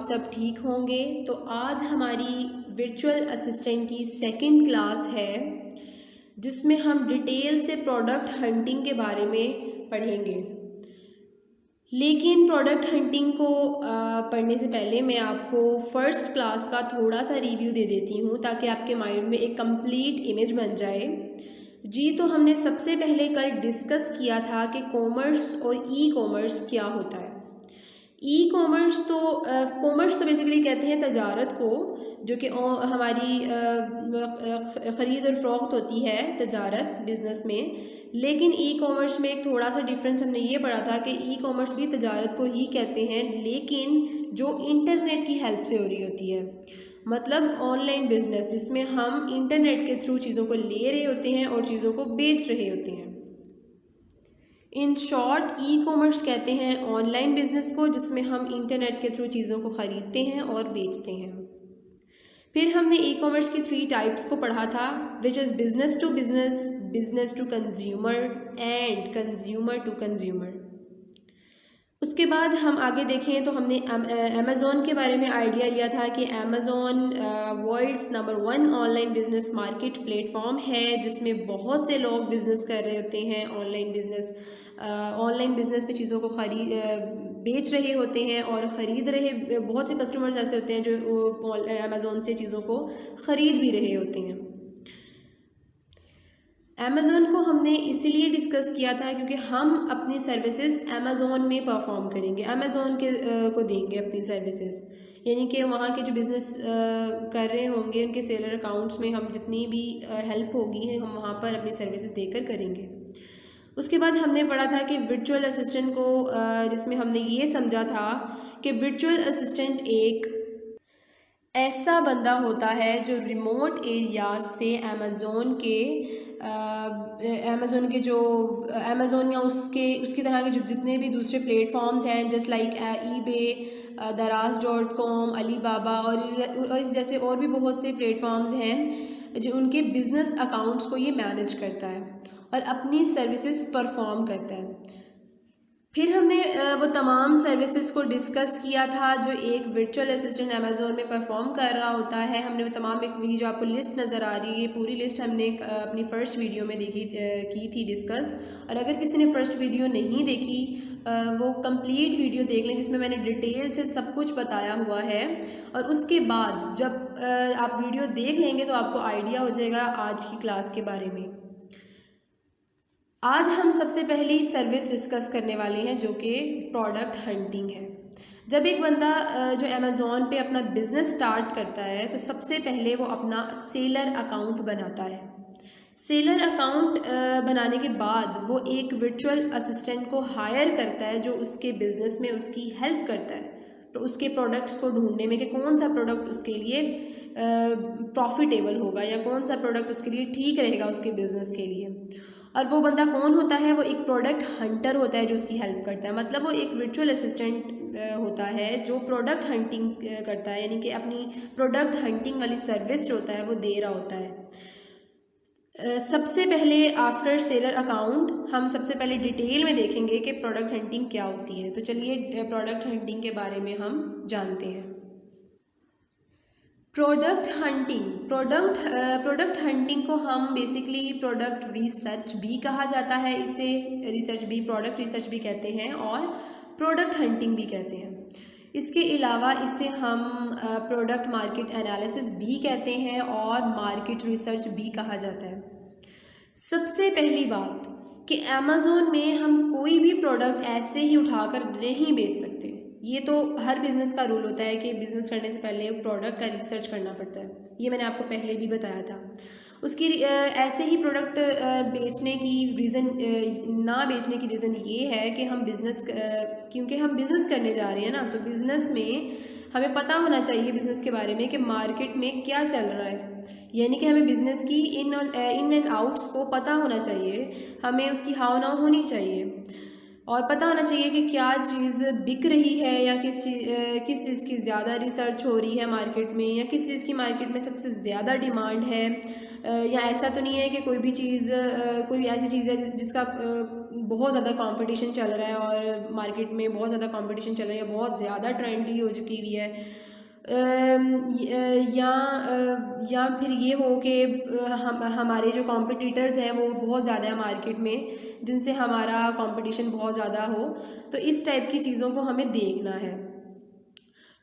सब ठीक होंगे। तो आज हमारी वर्चुअल असिस्टेंट की सेकंड क्लास है जिसमें हम डिटेल से प्रोडक्ट हंटिंग के बारे में पढ़ेंगे। लेकिन प्रोडक्ट हंटिंग को पढ़ने से पहले मैं आपको फ़र्स्ट क्लास का थोड़ा सा रिव्यू दे देती हूँ ताकि आपके माइंड में एक कंप्लीट इमेज बन जाए। जी, तो हमने सबसे पहले कल डिस्कस किया था कि कॉमर्स और ई कॉमर्स क्या होता है। ई कॉमर्स तो बेसिकली कहते हैं तजारत को, जो कि हमारी ख़रीद और फ़रोख्त होती है तजारत बिज़नेस में। लेकिन ई कॉमर्स में एक थोड़ा सा डिफरेंस हमने ये पढ़ा था कि ई कॉमर्स भी तजारत को ही कहते हैं, लेकिन जो इंटरनेट की हेल्प से हो रही होती है, मतलब ऑनलाइन बिज़नेस जिसमें हम इंटरनेट के थ्रू चीज़ों को ले रहे होते हैं और चीज़ों को बेच रहे होते हैं। इन शॉर्ट ई कॉमर्स कहते हैं ऑनलाइन बिजनेस को जिसमें हम इंटरनेट के थ्रू चीज़ों को ख़रीदते हैं और बेचते हैं। फिर हमने ई कॉमर्स की 3 टाइप्स को पढ़ा था, which is business to business, business to consumer and consumer to consumer. उसके बाद हम आगे देखें तो हमने अमेज़ॉन के बारे में आइडिया लिया था कि Amazon world's number 1 online business market platform है जिसमें बहुत से लोग बिज़नेस कर रहे होते हैं। ऑनलाइन बिज़नेस पे चीज़ों को बेच रहे होते हैं और ख़रीद रहे। बहुत से कस्टमर्स ऐसे होते हैं जो अमेज़ॉन से चीज़ों को ख़रीद भी रहे होते हैं। अमेज़ॉन को हमने इसीलिए डिस्कस किया था क्योंकि हम अपनी सर्विसेज अमेज़ॉन में परफॉर्म करेंगे, अमेज़ॉन को देंगे अपनी सर्विसेज, यानी कि वहाँ के जो बिज़नेस कर रहे होंगे उनके सेलर अकाउंट्स में हम जितनी भी हेल्प होगी हम वहाँ पर अपनी सर्विसेज देकर करेंगे। उसके बाद हमने पढ़ा था कि वर्चुअल असिस्टेंट को, जिसमें हमने ये समझा था कि वर्चुअल असिस्टेंट एक ऐसा बंदा होता है जो रिमोट एरियाज से अमेज़ॉन या उसकी तरह के जो जितने भी दूसरे प्लेटफॉर्म्स हैं, जस्ट लाइक ईबे, दराज.com, अलीबाबा और इस जैसे और भी बहुत से प्लेटफॉर्म्स हैं जो उनके बिज़नेस अकाउंट्स को ये मैनेज करता है और अपनी सर्विसेज परफॉर्म करता है। फिर हमने वो तमाम सर्विसेज को डिस्कस किया था जो एक वर्चुअल असिस्टेंट अमेज़ॉन में परफॉर्म कर रहा होता है। हमने वो तमाम ये जो आपको लिस्ट नज़र आ रही है, पूरी लिस्ट हमने अपनी फ़र्स्ट वीडियो में की थी डिस्कस। और अगर किसी ने फ़र्स्ट वीडियो नहीं देखी वो कंप्लीट वीडियो देख लें जिसमें मैंने डिटेल से सब कुछ बताया हुआ है। और उसके बाद जब आप वीडियो देख लेंगे तो आपको आइडिया हो जाएगा आज की क्लास के बारे में। आज हम सबसे पहली सर्विस डिस्कस करने वाले हैं जो कि प्रोडक्ट हंटिंग है। जब एक बंदा जो अमेज़ॉन पे अपना बिज़नेस स्टार्ट करता है तो सबसे पहले वो अपना सेलर अकाउंट बनाता है। सेलर अकाउंट बनाने के बाद वो एक वर्चुअल असिस्टेंट को हायर करता है जो उसके बिज़नेस में उसकी हेल्प करता है, तो उसके प्रोडक्ट्स को ढूंढने में कि कौन सा प्रोडक्ट उसके लिए प्रॉफिटेबल होगा या कौन सा प्रोडक्ट उसके लिए ठीक रहेगा उसके बिज़नेस के लिए। और वो बंदा कौन होता है? वो एक प्रोडक्ट हंटर होता है जो उसकी हेल्प करता है। मतलब वो एक वर्चुअल असिस्टेंट होता है जो प्रोडक्ट हंटिंग करता है, यानी कि अपनी प्रोडक्ट हंटिंग वाली सर्विस जो होता है वो दे रहा होता है। सबसे पहले आफ्टर सेलर अकाउंट हम सबसे पहले डिटेल में देखेंगे कि प्रोडक्ट हंटिंग क्या होती है। तो चलिए प्रोडक्ट हंटिंग के बारे में हम जानते हैं। प्रोडक्ट हंटिंग को हम बेसिकली प्रोडक्ट रिसर्च भी कहा जाता है, इसे प्रोडक्ट रिसर्च भी कहते हैं और प्रोडक्ट हंटिंग भी कहते हैं। इसके अलावा इसे हम प्रोडक्ट मार्केट एनालिसिस भी कहते हैं और मार्केट रिसर्च भी कहा जाता है। सबसे पहली बात कि अमेज़ॉन में हम कोई भी प्रोडक्ट ऐसे ही उठाकर नहीं बेच सकते। ये तो हर बिज़नेस का रूल होता है कि बिज़नेस करने से पहले प्रोडक्ट का रिसर्च करना पड़ता है, ये मैंने आपको पहले भी बताया था। उसकी ऐसे ही प्रोडक्ट बेचने की रीज़न ये है कि क्योंकि हम बिज़नेस करने जा रहे हैं ना, तो बिज़नेस में हमें पता होना चाहिए बिज़नेस के बारे में कि मार्केट में क्या चल रहा है, यानी कि हमें बिज़नेस की इन एंड आउट्स को पता होना चाहिए, हमें उसकी हाव नाव होनी चाहिए और पता होना चाहिए कि क्या चीज़ बिक रही है या किस चीज़ की ज़्यादा रिसर्च हो रही है मार्केट में, या किस चीज़ की मार्केट में सबसे ज़्यादा डिमांड है। या ऐसा तो नहीं है कि कोई ऐसी चीज़ है जिसका बहुत ज़्यादा कंपटीशन चल रहा है और मार्केट में बहुत ज़्यादा कंपटीशन चल रही है, बहुत ज़्यादा ट्रेंडी हो चुकी हुई है। या फिर ये हो कि हम हमारे जो कॉम्पिटिटर्स हैं वो बहुत ज़्यादा है मार्केट में, जिनसे हमारा कंपटीशन बहुत ज़्यादा हो, तो इस टाइप की चीज़ों को हमें देखना है।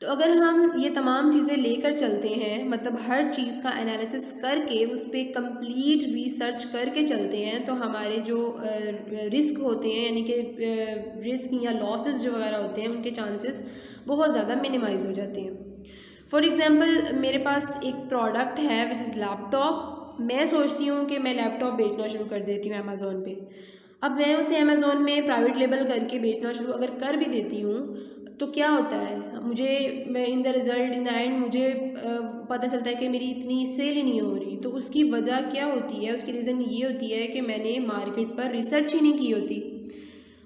तो अगर हम ये तमाम चीज़ें लेकर चलते हैं, मतलब हर चीज़ का एनालिसिस करके उस पर कंप्लीट रिसर्च करके चलते हैं, तो हमारे जो रिस्क होते हैं, यानी कि रिस्क या लॉसेस जो वगैरह होते हैं, उनके चांसेस बहुत ज़्यादा मिनिमाइज़ हो जाते हैं। फॉर एग्ज़ाम्पल मेरे पास एक प्रोडक्ट है विच इज़ लैपटॉप। मैं सोचती हूँ कि मैं लैपटॉप बेचना शुरू कर देती हूँ अमेज़ोन पे। अब मैं उसे अमेज़ोन में प्राइवेट लेबल करके बेचना शुरू अगर कर भी देती हूँ, तो क्या होता है, मैं in the result in the end मुझे पता चलता है कि मेरी इतनी सेल ही नहीं हो रही। तो उसकी वजह क्या होती है? उसकी रीज़न ये होती है कि मैंने मार्केट पर रिसर्च ही नहीं की होती।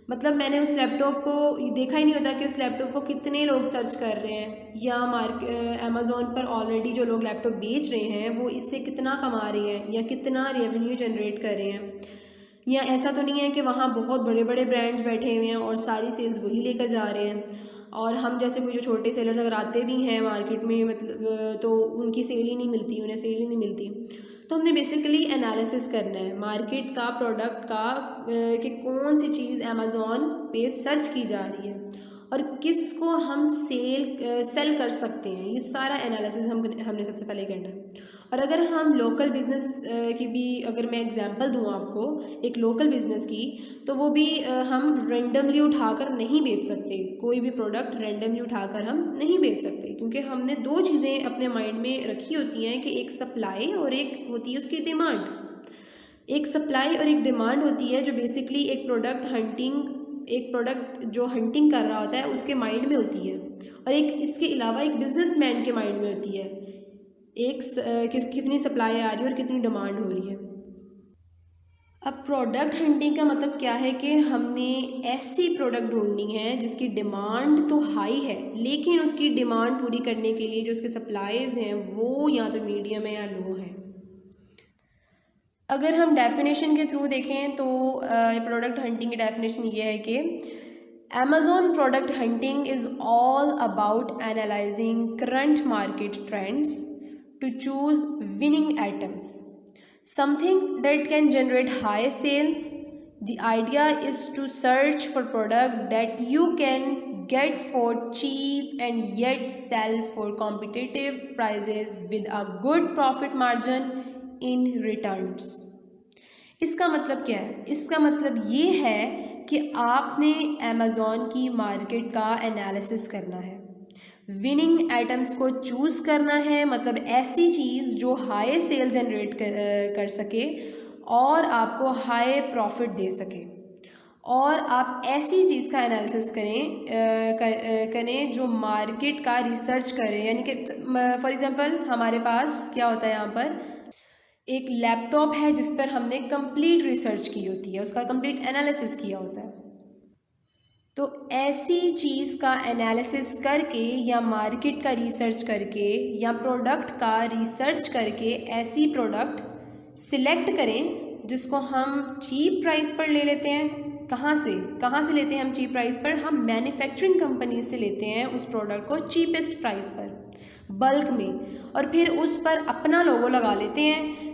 मतलब मैंने उस लैपटॉप को देखा ही नहीं होता कि उस लैपटॉप को कितने लोग सर्च कर रहे हैं, या अमेज़ोन पर ऑलरेडी जो लोग लैपटॉप बेच रहे हैं वो इससे कितना कमा रहे हैं या कितना रेवेन्यू जनरेट कर रहे हैं। या ऐसा तो नहीं है कि वहाँ बहुत बड़े बड़े ब्रांड्स बैठे हुए हैं और सारी सेल्स वही लेकर जा रहे हैं, और हम जैसे कोई जो छोटे सेलर्स अगर आते भी हैं मार्केट में, मतलब तो उनकी सेल ही नहीं मिलती, उन्हें सेल ही नहीं मिलती। तो हमने बेसिकली एनालिसिस करना है मार्केट का, प्रोडक्ट का, कि कौन सी चीज़ अमेज़ॉन पे सर्च की जा रही है और किसको हम सेल कर सकते हैं। ये सारा एनालिसिस हमने सबसे पहले करना है। और अगर हम लोकल बिज़नेस की भी अगर मैं एग्जांपल दूँ आपको एक लोकल बिज़नेस की, तो वो भी हम रेंडमली उठाकर नहीं बेच सकते। कोई भी प्रोडक्ट रेंडमली उठाकर हम नहीं बेच सकते, क्योंकि हमने दो चीज़ें अपने माइंड में रखी होती हैं कि एक सप्लाई और एक होती है उसकी डिमांड। एक सप्लाई और एक डिमांड होती है जो बेसिकली एक प्रोडक्ट जो हंटिंग कर रहा होता है उसके माइंड में होती है, और एक इसके अलावा एक बिजनेसमैन के माइंड में होती है, कितनी सप्लाई आ रही है और कितनी डिमांड हो रही है। अब प्रोडक्ट हंटिंग का मतलब क्या है कि हमने ऐसी प्रोडक्ट ढूंढनी है जिसकी डिमांड तो हाई है, लेकिन उसकी डिमांड पूरी करने के लिए जो उसके सप्लाईज हैं वो या तो मीडियम है या लो है। अगर हम डेफिनेशन के थ्रू देखें तो प्रोडक्ट हंटिंग की डेफिनेशन ये है कि Amazon product hunting is all about analyzing current market trends to choose winning items, something that can generate high sales. The idea is to search for product that you can get for cheap and yet sell for competitive prices with a good profit margin in returns. इसका मतलब क्या है? इसका मतलब ये है कि आपने अमेज़ॉन की मार्केट का एनालिसिस करना है, विनिंग आइटम्स को चूज़ करना है, मतलब ऐसी चीज़ जो हाई सेल जनरेट कर सके और आपको हाई प्रॉफिट दे सके, और आप ऐसी चीज़ का एनालिसिस करें जो मार्केट का रिसर्च करें। यानी कि फॉर एग्ज़ाम्पल हमारे पास क्या होता है, यहाँ पर एक लैपटॉप है जिस पर हमने कंप्लीट रिसर्च की होती है, उसका कंप्लीट एनालिसिस किया होता है। तो ऐसी चीज़ का एनालिसिस करके या मार्केट का रिसर्च करके या प्रोडक्ट का रिसर्च करके ऐसी प्रोडक्ट सिलेक्ट करें जिसको हम चीप प्राइस पर ले लेते हैं। कहाँ से लेते हैं हम चीप प्राइस पर? हम मैन्युफैक्चरिंग कंपनी से लेते हैं उस प्रोडक्ट को चीपेस्ट प्राइस पर, बल्क में, और फिर उस पर अपना लोगो लगा लेते हैं।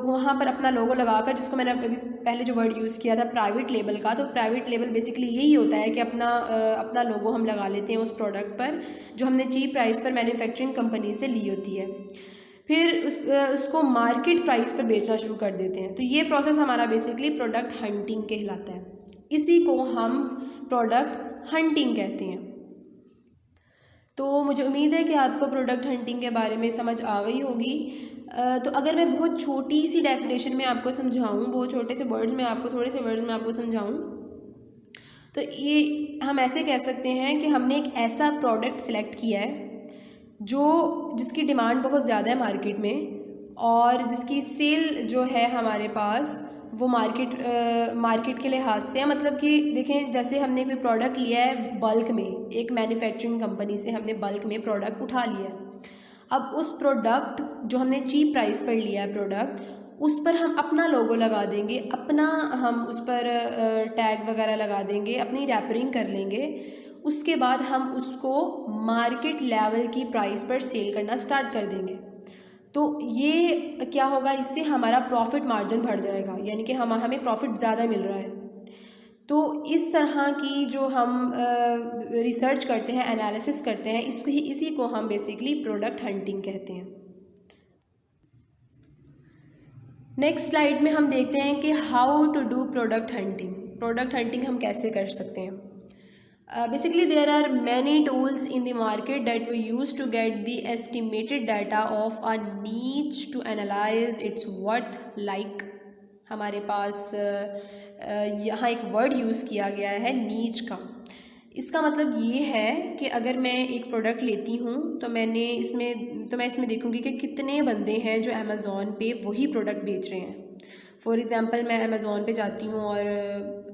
वहाँ पर अपना लोगो लगाकर, जिसको मैंने अभी पहले जो वर्ड यूज़ किया था प्राइवेट लेबल का, तो प्राइवेट लेबल बेसिकली यही होता है कि अपना लोगो हम लगा लेते हैं उस प्रोडक्ट पर जो हमने चीप प्राइस पर मैन्युफैक्चरिंग कंपनी से ली होती है, फिर उसको मार्केट प्राइस पर बेचना शुरू कर देते हैं। तो ये प्रोसेस हमारा बेसिकली प्रोडक्ट हंटिंग कहलाता है। इसी को हम प्रोडक्ट हंटिंग कहते हैं। तो मुझे उम्मीद है कि आपको प्रोडक्ट हंटिंग के बारे में समझ आ गई होगी। तो अगर मैं बहुत छोटी सी डेफिनेशन में आपको समझाऊँ, बहुत छोटे से वर्ड्स में आपको, थोड़े से वर्ड्स में आपको समझाऊँ, तो ये हम ऐसे कह सकते हैं कि हमने एक ऐसा प्रोडक्ट सिलेक्ट किया है जिसकी डिमांड बहुत ज़्यादा है मार्केट में, और जिसकी सेल जो है हमारे पास वो मार्केट के लिहाज से है। मतलब कि देखें, जैसे हमने कोई प्रोडक्ट लिया है बल्क में, एक मैन्युफैक्चरिंग कंपनी से हमने बल्क में प्रोडक्ट उठा लिया है। अब उस प्रोडक्ट जो हमने चीप प्राइस पर लिया है प्रोडक्ट, उस पर हम अपना लोगो लगा देंगे, अपना हम उस पर टैग वगैरह लगा देंगे, अपनी रैपरिंग कर लेंगे। उसके बाद हम उसको मार्केट लेवल की प्राइस पर सेल करना स्टार्ट कर देंगे। तो ये क्या होगा, इससे हमारा प्रॉफिट मार्जिन बढ़ जाएगा, यानी कि हमें प्रॉफिट ज़्यादा मिल रहा है। तो इस तरह की जो हम रिसर्च करते हैं, एनालिसिस करते हैं, इसी को हम बेसिकली प्रोडक्ट हंटिंग कहते हैं। नेक्स्ट स्लाइड में हम देखते हैं कि how to do product hunting. Product hunting हम कैसे कर सकते हैं। Basically there are many tools in the market that we use to get the estimated data of a niche to analyze its worth. Like हमारे पास यहाँ एक word use किया गया है नीच का। इसका मतलब ये है कि अगर मैं एक प्रोडक्ट लेती हूँ तो मैं इसमें देखूँगी कि कितने बंदे हैं जो अमेज़ॉन पे वही प्रोडक्ट बेच रहे हैं। फॉर एग्ज़ाम्पल मैं अमेज़ॉन पे जाती हूँ और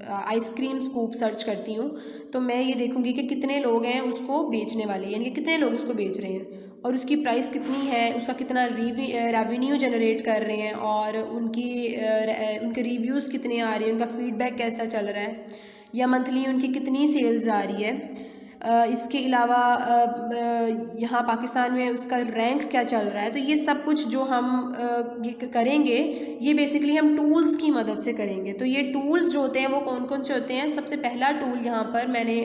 आइसक्रीम स्कूप सर्च करती हूँ, तो मैं ये देखूँगी कि कितने लोग हैं उसको बेचने वाले, यानी कि कितने लोग उसको बेच रहे हैं और उसकी प्राइस कितनी है, उसका कितना रेवेन्यू जनरेट कर रहे हैं और उनके रिव्यूज़ कितने आ रहे हैं, उनका फीडबैक कैसा चल रहा है, या मंथली उनकी कितनी सेल्स आ रही है। इसके अलावा यहाँ पाकिस्तान में उसका रैंक क्या चल रहा है। तो ये सब कुछ जो हम ये करेंगे, ये बेसिकली हम टूल्स की मदद से करेंगे। तो ये टूल्स जो होते हैं वो कौन कौन से होते हैं। सबसे पहला टूल यहाँ पर मैंने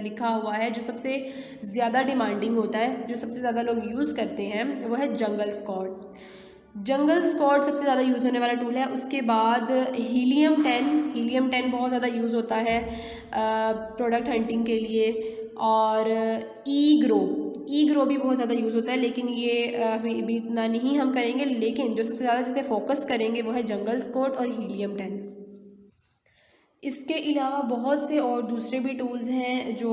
लिखा हुआ है, जो सबसे ज़्यादा डिमांडिंग होता है, जो सबसे ज़्यादा लोग यूज़ करते हैं, वो है जंगल स्क्वाड। जंगल स्क्वाड सबसे ज़्यादा यूज़ होने वाला टूल है। उसके बाद हीलियम 10 बहुत ज़्यादा यूज़ होता है प्रोडक्ट हंटिंग के लिए। और ई ग्रो भी बहुत ज़्यादा यूज़ होता है, लेकिन ये अभी इतना नहीं हम करेंगे। लेकिन जो सबसे ज़्यादा जिस पे फोकस करेंगे वो है जंगल स्क्वाड और हीलियम 10। इसके अलावा बहुत से और दूसरे भी टूल्स हैं जो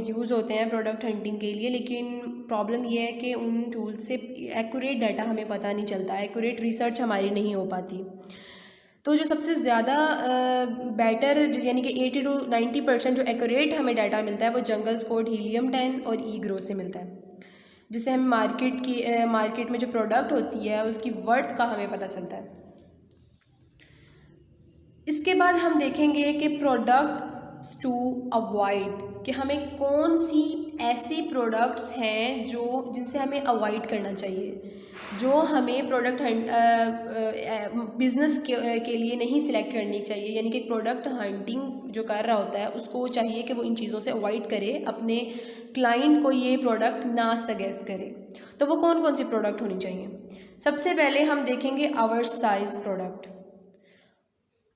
यूज़ होते हैं प्रोडक्ट हंटिंग के लिए, लेकिन प्रॉब्लम ये है कि उन टूल्स से एक्यूरेट डाटा हमें पता नहीं चलता, एक्यूरेट रिसर्च हमारी नहीं हो पाती। तो जो सबसे ज़्यादा बेटर, यानी कि 80 to 90% जो एक्यूरेट हमें डाटा मिलता है वो जंगल स्क्वाड, हीलियम 10 और ई ग्रो से मिलता है, जिससे हमें मार्केट में जो प्रोडक्ट होती है उसकी वर्थ का हमें पता चलता है। इसके बाद हम देखेंगे कि प्रोडक्ट्स टू अवॉइड, कि हमें कौन सी ऐसी प्रोडक्ट्स हैं जिनसे हमें अवॉइड करना चाहिए, जो हमें प्रोडक्ट बिज़नेस के लिए नहीं सिलेक्ट करनी चाहिए। यानी कि प्रोडक्ट हंटिंग जो कर रहा होता है उसको चाहिए कि वो इन चीज़ों से अवॉइड करे, अपने क्लाइंट को ये प्रोडक्ट ना सजेस्ट करे। तो वो कौन कौन सी प्रोडक्ट होनी चाहिए। सबसे पहले हम देखेंगे over size product.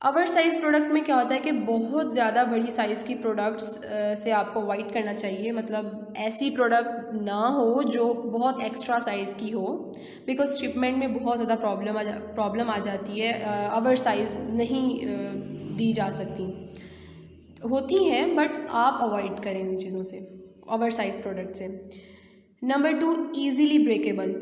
Over size product में क्या होता है कि बहुत ज़्यादा बड़ी साइज़ की प्रोडक्ट्स से आपको अवॉइड करना चाहिए। मतलब ऐसी प्रोडक्ट ना हो जो बहुत एक्स्ट्रा साइज़ की हो, बिकॉज शिपमेंट में बहुत ज़्यादा प्रॉब्लम आ जाती है। ओवर साइज़ नहीं दी जा सकती, होती हैं, बट आप अवॉइड करें उन चीज़ों से, ओवर साइज़ प्रोडक्ट से। Number 2, easily breakable.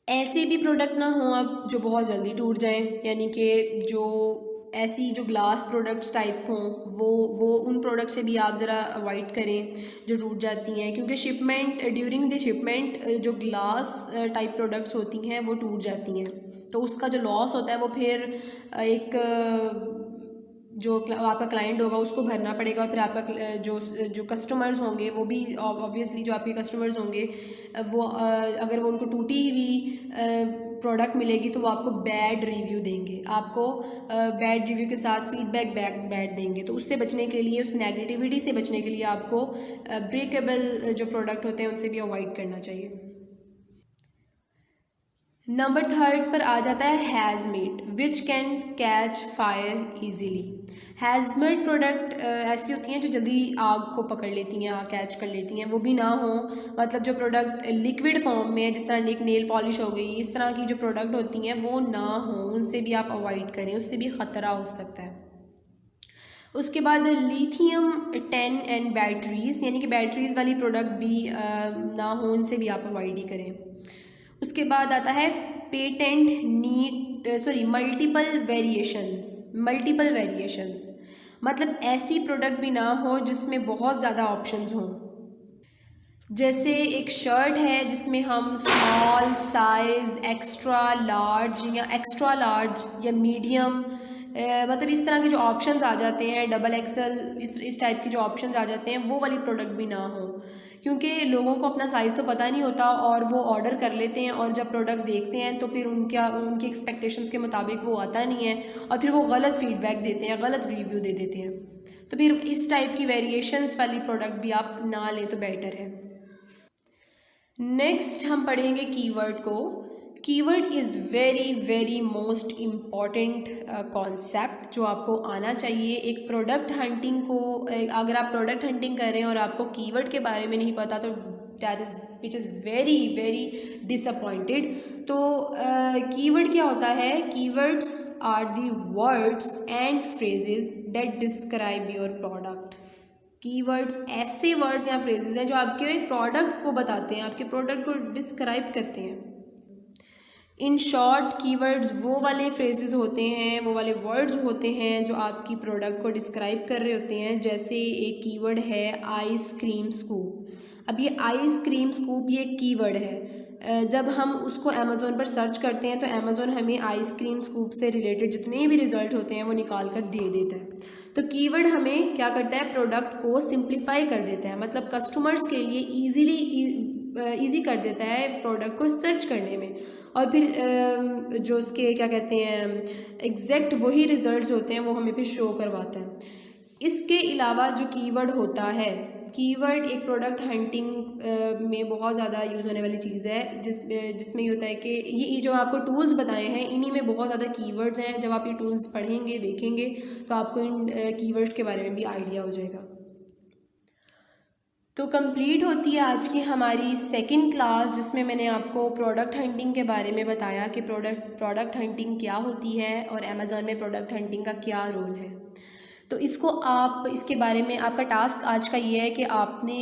ऐसे भी प्रोडक्ट ना हो अब जो बहुत जल्दी टूट जाएं, यानी कि जो ग्लास प्रोडक्ट्स टाइप हों, वो उन प्रोडक्ट से भी आप ज़रा अवॉइड करें जो टूट जाती हैं, क्योंकि ड्यूरिंग द शिपमेंट जो ग्लास टाइप प्रोडक्ट्स होती हैं वो टूट जाती हैं। तो उसका जो लॉस होता है वो फिर जो आपका क्लाइंट होगा उसको भरना पड़ेगा, और फिर आपका जो कस्टमर्स होंगे वो भी ऑब्वियसली जो आपके कस्टमर्स होंगे वो अगर वो उनको टूटी हुई प्रोडक्ट मिलेगी तो वो आपको बैड रिव्यू देंगे, आपको बैड रिव्यू के साथ फीडबैक बैड देंगे। तो उससे बचने के लिए, उस नेगेटिविटी से बचने के लिए आपको ब्रेकेबल जो प्रोडक्ट होते हैं उनसे भी अवॉइड करना चाहिए। नंबर 3 पर आ जाता है hazmat, which can catch fire easily. Hazmat product ऐसी होती हैं जो जल्दी आग को पकड़ लेती हैं, आग कैच कर लेती हैं। वो भी ना हो, मतलब जो प्रोडक्ट लिक्विड फॉर्म में, जिस तरह एक नेल पॉलिश हो गई, इस तरह की जो प्रोडक्ट होती हैं वो ना हो, उनसे भी आप अवॉइड करें, उससे भी ख़तरा हो सकता है। उसके बाद लिथियम 10 एंड बैटरीज़, यानी कि बैटरीज़ वाली प्रोडक्ट भी ना हो, उनसे भी आप अवॉइड ही करें। उसके बाद आता है मल्टीपल वेरिएशंस, मतलब ऐसी प्रोडक्ट भी ना हो जिसमें बहुत ज़्यादा ऑप्शंस हों। जैसे एक शर्ट है जिसमें हम स्मॉल साइज़, एक्स्ट्रा लार्ज या एक्स्ट्रा लार्ज या मीडियम, मतलब इस तरह के जो ऑप्शंस आ जाते हैं, डबल एक्सल, इस टाइप के जो ऑप्शंस आ जाते हैं, वो वाली प्रोडक्ट भी ना हो, क्योंकि लोगों को अपना साइज़ तो पता नहीं होता और वो ऑर्डर कर लेते हैं और जब प्रोडक्ट देखते हैं तो फिर उनकी एक्सपेक्टेशंस के मुताबिक वो आता नहीं है और फिर वो गलत फीडबैक देते हैं, गलत रिव्यू दे देते हैं। तो फिर इस टाइप की वेरिएशंस वाली प्रोडक्ट भी आप ना लें तो बेटर है। नेक्स्ट हम पढ़ेंगे कीवर्ड को। Keyword is very very most important concept जो आपको आना चाहिए। एक प्रोडक्ट हंटिंग को, अगर आप प्रोडक्ट हंटिंग कर रहे हैं और आपको कीवर्ड के बारे में नहीं पता तो that is which is very very disappointed. तो कीवर्ड क्या होता है? Keywords are the words and phrases that describe your product. Keywords ऐसे वर्ड्स या फ्रेजेस हैं जो आपके प्रोडक्ट को बताते हैं, आपके प्रोडक्ट को डिस्क्राइब करते हैं। इन शॉर्ट, कीवर्ड्स वो वाले फ्रेजेस होते हैं, वो वाले वर्ड्स होते हैं जो आपकी प्रोडक्ट को डिस्क्राइब कर रहे होते हैं। जैसे एक कीवर्ड है आइसक्रीम स्कूप। अब ये आइसक्रीम स्कूप ये एक कीवर्ड है। जब हम उसको अमेज़ोन पर सर्च करते हैं तो अमेज़ोन हमें आइसक्रीम स्कूप से रिलेटेड जितने भी रिज़ल्ट होते हैं वो निकाल कर दे देता है। तो कीवर्ड हमें क्या करता है? प्रोडक्ट को सिंप्लीफाई कर देता है, मतलब कस्टमर्स के लिए ईज़ी कर देता है प्रोडक्ट को सर्च करने में। और फिर जो उसके क्या कहते हैं, एग्जैक्ट वही रिज़ल्ट्स होते हैं वो हमें फिर शो करवाता है। इसके अलावा जो कीवर्ड होता है, कीवर्ड एक प्रोडक्ट हंटिंग में बहुत ज़्यादा यूज़ होने वाली चीज़ है, जिसमें ये होता है कि ये जो आपको टूल्स बताए हैं इन्हीं में बहुत ज़्यादा कीवर्ड्स हैं। जब आप ये टूल्स पढ़ेंगे, देखेंगे तो आपको इन कीवर्ड्स के बारे में भी आइडिया हो जाएगा। तो कंप्लीट होती है आज की हमारी सेकंड क्लास, जिसमें मैंने आपको प्रोडक्ट हंटिंग के बारे में बताया कि प्रोडक्ट हंटिंग क्या होती है और अमेज़ॉन में प्रोडक्ट हंटिंग का क्या रोल है। तो इसके बारे में आपका टास्क आज का ये है कि आपने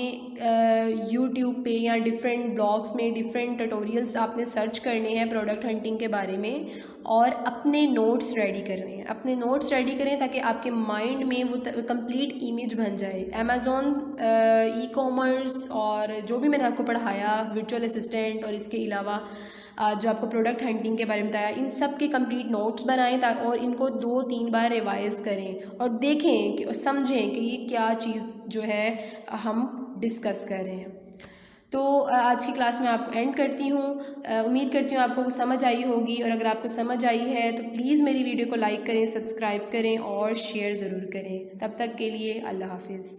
यूट्यूब पे या डिफरेंट ब्लॉग्स में डिफरेंट ट्यूटोरियल्स आपने सर्च करने हैं प्रोडक्ट हंटिंग के बारे में और अपने नोट्स रेडी करने हैं। अपने नोट्स रेडी करें ताकि आपके माइंड में वो कंप्लीट इमेज बन जाए। अमेज़ॉन ई-कॉमर्स और जो भी मैंने आपको पढ़ाया, वर्चुअल असिस्टेंट और इसके अलावा जो आपको प्रोडक्ट हंटिंग के बारे में बताया, इन सब के कंप्लीट नोट्स बनाएं और इनको 2-3 बार रिवाइज़ करें और देखें कि समझें कि ये क्या चीज़ जो है हम डिस्कस कर रहे हैं। तो आज की क्लास में आपको एंड करती हूँ। उम्मीद करती हूँ आपको समझ आई होगी और अगर आपको समझ आई है तो प्लीज़ मेरी वीडियो को लाइक करें, सब्सक्राइब करें और शेयर ज़रूर करें। तब तक के लिए अल्लाह हाफिज़।